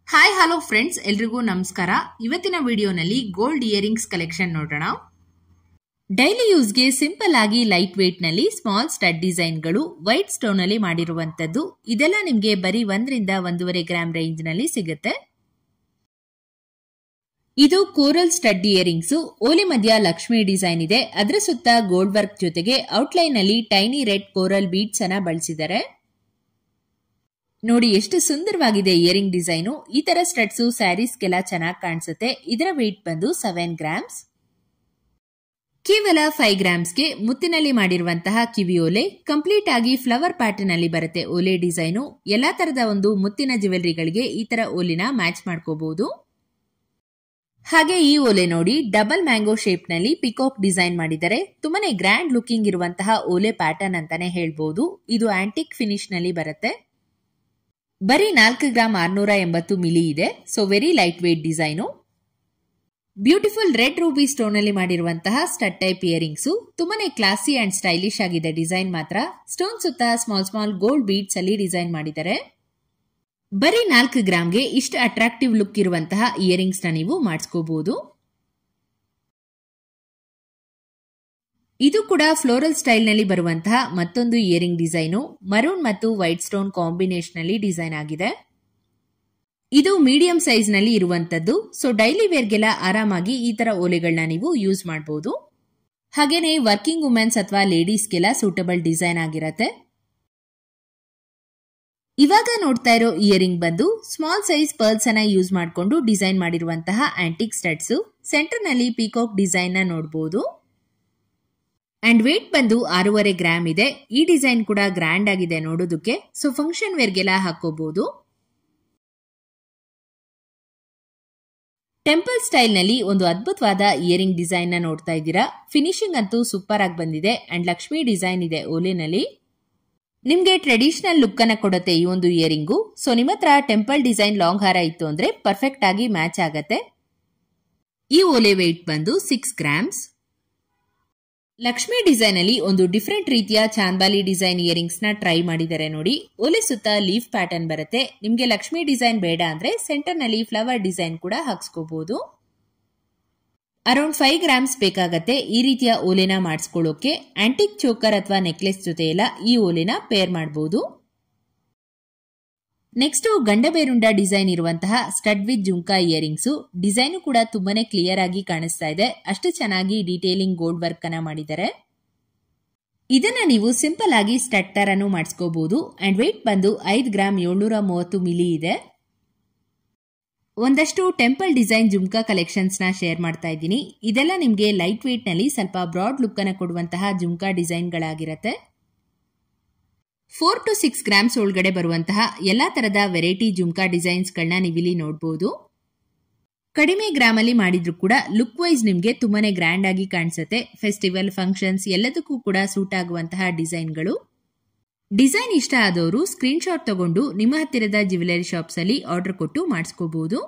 Hi hello friends, ಎಲ್ರಿಗೂ ನಮಸ್ಕಾರ. ಇವತ್ತಿನ ವಿಡಿಯೋನಲ್ಲಿ ಗೋಲ್ಡ್ ಇಯರಿಂಗ್ಸ್ ಕಲೆಕ್ಷನ್ ನೋಡೋಣ. ಡೈಲಿ ಯೂಸ್ಗೆ ಸಿಂಪಲ್ ಆಗಿ ಲೈಟ್ ವೇಟ್ ನಲ್ಲಿ ಸ್ಮಾಲ್ ಸ್ಟಡ್ ಡಿಸೈನ್ಗಳು ವೈಟ್ ಸ್ಟೋನ್ ಅಲ್ಲಿ ಮಾಡಿರುವಂತದ್ದು. ಇದೆಲ್ಲ ನಿಮಗೆ ಬರೀ 1 ರಿಂದ 1.5 ಗ್ರಾಮ್ ರೇಂಜ್ ನಲ್ಲಿ ಸಿಗುತ್ತೆ. ಇದು ಕೋರಲ್ ಸ್ಟಡ್ ಇಯರಿಂಗ್ಸ್. ಓಲೆ ಮಧ್ಯ ಲಕ್ಷ್ಮಿ ಡಿಸೈನ್ ಇದೆ. ಅದರ ಸುತ್ತ ಗೋಲ್ಡ್ ವರ್ಕ್ ಜೊತೆಗೆ ಔಟ್ಲೈನ್ ನಲ್ಲಿ ಟೈನಿ ರೆಡ್ ಕೋರಲ್ ಬೀಡ್ಸ್ ಅನ್ನ ಬಳಸಿದ್ದಾರೆ. ನೋಡಿ ಎಷ್ಟು ಸುಂದರವಾಗಿದೆ ಇಯರಿಂಗ್ ಡಿಸೈನು. ಈ ತರ ಸ್ಟಡ್ಸ್ ಸ್ಯಾರೀಸ್ಗೆಲ್ಲ ಚೆನ್ನಾಗಿ ಕಾಣಿಸುತ್ತೆ. ಇದರ ವೇಟ್ ಬಂದು 7 ಗ್ರಾಮ್ಸ್. ಕೇವಲ 5 ಗ್ರಾಮ್ಸ್ಗೆ ಮುತ್ತಿನಲ್ಲಿ ಮಾಡಿರುವಂತಹ ಕಿವಿ ಓಲೆ. ಕಂಪ್ಲೀಟ್ ಆಗಿ ಫ್ಲವರ್ ಪ್ಯಾಟರ್ನ್ ಅಲ್ಲಿ ಬರುತ್ತೆ ಓಲೆ ಡಿಸೈನು. ಎಲ್ಲಾ ತರದ ಒಂದು ಮುತ್ತಿನ ಜ್ಯುವೆಲರಿಗಳಿಗೆ ಈ ತರ ಓಲಿನ ಮ್ಯಾಚ್ ಮಾಡ್ಕೋಬಹುದು. ಹಾಗೆ ಈ ಓಲೆ ನೋಡಿ ಡಬಲ್ ಮ್ಯಾಂಗೋ ಶೇಪ್ ನಲ್ಲಿ ಪಿಕಾಕ್ ಡಿಸೈನ್ ಮಾಡಿದ್ದಾರೆ. ತುಂಬಾನೇ ಗ್ರ್ಯಾಂಡ್ ಲುಕಿಂಗ್ ಇರುವಂತಹ ಓಲೆ ಪ್ಯಾಟರ್ನ್ ಅಂತಾನೆ ಹೇಳ್ಬಹುದು. ಇದು ಆಂಟಿಕ್ ಫಿನಿಶ್ ನಲ್ಲಿ ಬರುತ್ತೆ. ಬರೀ 4 ಗ್ರಾಮ್ 680 ಮಿಲಿ ಇದೆ. So very light weight design. Beautiful red Ruby stone ಅಲ್ಲಿ ಮಾಡಿರುವಂತಹ ಸ್ಟಡ್ ಟೈಪ್ ಇಯರಿಂಗ್ಸ್. ತುಂಬಾನೇ ಕ್ಲಾಸಿ ಅಂಡ್ ಸ್ಟೈಲಿಶ್ ಆಗಿದೆ ಡಿಸೈನ್ ಮಾತ್ರ. ಸ್ಟೋನ್ ಸುತ್ತ ಸ್ಮಾಲ್ ಗೋಲ್ಡ್ ಬೀಡ್ಸ್ ಅಲ್ಲಿ ಡಿಸೈನ್ ಮಾಡಿದ್ದಾರೆ. ಬರೀ 4 ಗ್ರಾಮ್ಗೆ ಇಷ್ಟು ಅಟ್ರಾಕ್ಟಿವ್ ಲುಕ್ ಇರುವಂತಹ ಇಯರಿಂಗ್ಸ್ ನ ನೀವು ಮಾಡಿಸ್ಕೋಬಹುದು. ಇದು ಕೂಡ ಫ್ಲೋರಲ್ ಸ್ಟೈಲ್ ನಲ್ಲಿ ಬರುವಂತಹ ಮತ್ತೊಂದು ಇಯರಿಂಗ್ ಡಿಸೈನು. ಮರೂನ್ ಮತ್ತು ವೈಟ್ ಸ್ಟೋನ್ ಕಾಂಬಿನೇಷನ್ ಅಲ್ಲಿ ಡಿಸೈನ್ ಆಗಿದೆ. ಇದು ಮೀಡಿಯಂ ಸೈಜ್ ನಲ್ಲಿ ಇರುವಂತದ್ದು. ಸೊ ಡೈಲಿ ವೇರ್ಗೆಲ್ಲ ಆರಾಮಾಗಿ ಈ ತರ ಓಲೆಗಳನ್ನ ನೀವು ಯೂಸ್ ಮಾಡಬಹುದು. ಹಾಗೇನೆ ವರ್ಕಿಂಗ್ ವುಮೆನ್ಸ್ ಅಥವಾ ಲೇಡೀಸ್ಗೆಲ್ಲ ಸೂಟಬಲ್ ಡಿಸೈನ್ ಆಗಿರತ್ತೆ. ಇವಾಗ ನೋಡ್ತಾ ಇರೋ ಇಯರಿಂಗ್ ಬಂದು ಸ್ಮಾಲ್ ಸೈಜ್ ಪರ್ಲ್ಸ್ ಅನ್ನ ಯೂಸ್ ಮಾಡಿಕೊಂಡು ಡಿಸೈನ್ ಮಾಡಿರುವಂತಹ ಆಂಟಿಕ್ ಸ್ಟಡ್ಸ್. ಸೆಂಟರ್ ನಲ್ಲಿ ಪೀಕಾಕ್ ಡಿಸೈನ್ ನ ನೋಡಬಹುದು. ಅಂಡ್ ವೇಟ್ ಬಂದು 6.5 ಗ್ರಾಮ್ ಇದೆ. ಈ ಡಿಸೈನ್ ಕೂಡ ಗ್ರ್ಯಾಂಡ್ ಆಗಿದೆ ನೋಡೋದಕ್ಕೆ. ಸೊ ಫಂಕ್ಷನ್ ವೇರ್ಗೆಲ್ಲ ಹಾಕೋಬಹುದು. ಟೆಂಪಲ್ ಸ್ಟೈಲ್ ನಲ್ಲಿ ಒಂದು ಅದ್ಭುತವಾದ ಇಯರಿಂಗ್ ಡಿಸೈನ್ ನ ನೋಡ್ತಾ ಇದ್ದೀರಾ. ಫಿನಿಶಿಂಗ್ ಅಂತೂ ಸೂಪರ್ ಆಗಿ ಬಂದಿದೆ. ಅಂಡ್ ಲಕ್ಷ್ಮಿ ಡಿಸೈನ್ ಇದೆ ಓಲೆನಲ್ಲಿ. ನಿಮ್ಗೆ ಟ್ರೆಡಿಷನಲ್ ಲುಕ್ ಅನ್ನ ಕೊಡುತ್ತೆ ಈ ಒಂದು ಇಯರಿಂಗು. ಸೊ ನಿಮ್ಮ ಹತ್ರ ಟೆಂಪಲ್ ಡಿಸೈನ್ ಲಾಂಗ್ ಹಾರ ಇತ್ತು ಅಂದ್ರೆ ಪರ್ಫೆಕ್ಟ್ ಆಗಿ ಮ್ಯಾಚ್ ಆಗತ್ತೆ. ಈ ಓಲೆ ವೇಟ್ ಬಂದು 6 ಗ್ರಾಮ್ಸ್. ಲಕ್ಷ್ಮಿ ಡಿಸೈನ್ ಅಲ್ಲಿ ಒಂದು ಡಿಫರೆಂಟ್ ರೀತಿಯ ಚಾಂದ್ಬಾಲಿ ಡಿಸೈನ್ ಇಯರಿಂಗ್ಸ್ ನ ಟ್ರೈ ಮಾಡಿದ್ದಾರೆ ನೋಡಿ. ಓಲೆ ಸುತ್ತ ಲೀಫ್ ಪ್ಯಾಟರ್ನ್ ಬರುತ್ತೆ. ನಿಮ್ಗೆ ಲಕ್ಷ್ಮಿ ಡಿಸೈನ್ ಬೇಡ ಅಂದ್ರೆ ಸೆಂಟರ್ ನಲ್ಲಿ ಫ್ಲವರ್ ಡಿಸೈನ್ ಕೂಡ ಹಾಕ್ಸ್ಕೋಬಹುದು. ಅರೌಂಡ್ 5 ಗ್ರಾಮ್ಸ್ ಬೇಕಾಗತ್ತೆ ಈ ರೀತಿಯ ಓಲೆನ ಮಾಡಿಸ್ಕೊಳ್ಳೋಕೆ. ಆಂಟಿಕ್ ಚೋಕರ್ ಅಥವಾ ನೆಕ್ಲೆಸ್ ಜೊತೆ ಎಲ್ಲ ಈ ಓಲೆನ ಪೇರ್ ಮಾಡಬಹುದು. ನೆಕ್ಸ್ಟ್ ಗಂಡಬೇರುಂಡ ಡಿಸೈನ್ ಇರುವಂತಹ stud with jhumka earrings. Design ಕೂಡ ತುಂಬಾನೇ ಕ್ಲಿಯರ್ ಆಗಿ ಕಾಣಿಸ್ತಾ ಇದೆ. ಅಷ್ಟು ಚೆನ್ನಾಗಿ ಡೀಟೇಲಿಂಗ್ ಗೋಲ್ಡ್ ವರ್ಕ್ ಅನ್ನ ಮಾಡಿದ್ದಾರೆ. ಇದನ್ನ ನೀವು ಸಿಂಪಲ್ ಆಗಿ ಸ್ಟಡ್ ತರನು ಮಾಡಿಸ್ಕೋಬಹುದು. ಅಂಡ್ ವೇಟ್ ಬಂದು 5 ಗ್ರಾಮ್ 730 ಮಿಲಿ ಇದೆ. ಒಂದಷ್ಟು ಟೆಂಪಲ್ ಡಿಸೈನ್ ಜುಮ್ಕಾ ಕಲೆಕ್ಷನ್ಸ್ ನ ಶೇರ್ ಮಾಡ್ತಾ ಇದ್ದೀನಿ. ಇದೆಲ್ಲ ನಿಮ್ಗೆ ಲೈಟ್ ವೇಟ್ ನಲ್ಲಿ ಸ್ವಲ್ಪ ಬ್ರಾಡ್ ಲುಕ್ ಅನ್ನ ಕೊಡುವಂತಹ ಜುಮ್ಕಾ ಡಿಸೈನ್ ಗಳಾಗಿರುತ್ತೆ. 4 to 6 ಗ್ರಾಮ್ಸ್ ಒಳಗಡೆ ಬರುವಂತಹ ಎಲ್ಲಾ ತರದ ವೆರೈಟಿ ಜುಮ್ಕಾ ಡಿಸೈನ್ಸ್ ಗಳನ್ನ ನೀವಿಲ್ಲಿ ನೋಡಬಹುದು. ಕಡಿಮೆ ಗ್ರಾಮ್ ಅಲ್ಲಿ ಮಾಡಿದ್ರು ಕೂಡ ಲುಕ್ ವೈಸ್ ನಿಮ್ಗೆ ತುಂಬಾನೇ ಗ್ರ್ಯಾಂಡ್ ಆಗಿ ಕಾಣಿಸುತ್ತೆ. ಫೆಸ್ಟಿವಲ್ ಫಂಕ್ಷನ್ಸ್ ಎಲ್ಲದಕ್ಕೂ ಕೂಡ ಸೂಟ್ ಆಗುವಂತಹ ಡಿಸೈನ್ಗಳು. ಡಿಸೈನ್ ಇಷ್ಟ ಆದವರು ಸ್ಕ್ರೀನ್ ಶಾಟ್ ತಗೊಂಡು ನಿಮ್ಮ ಹತ್ತಿರದ ಜ್ಯುವೆಲರಿ ಶಾಪ್ಸ್ ಅಲ್ಲಿ ಆರ್ಡರ್ ಕೊಟ್ಟು ಮಾಡಿಸ್ಕೋಬಹುದು.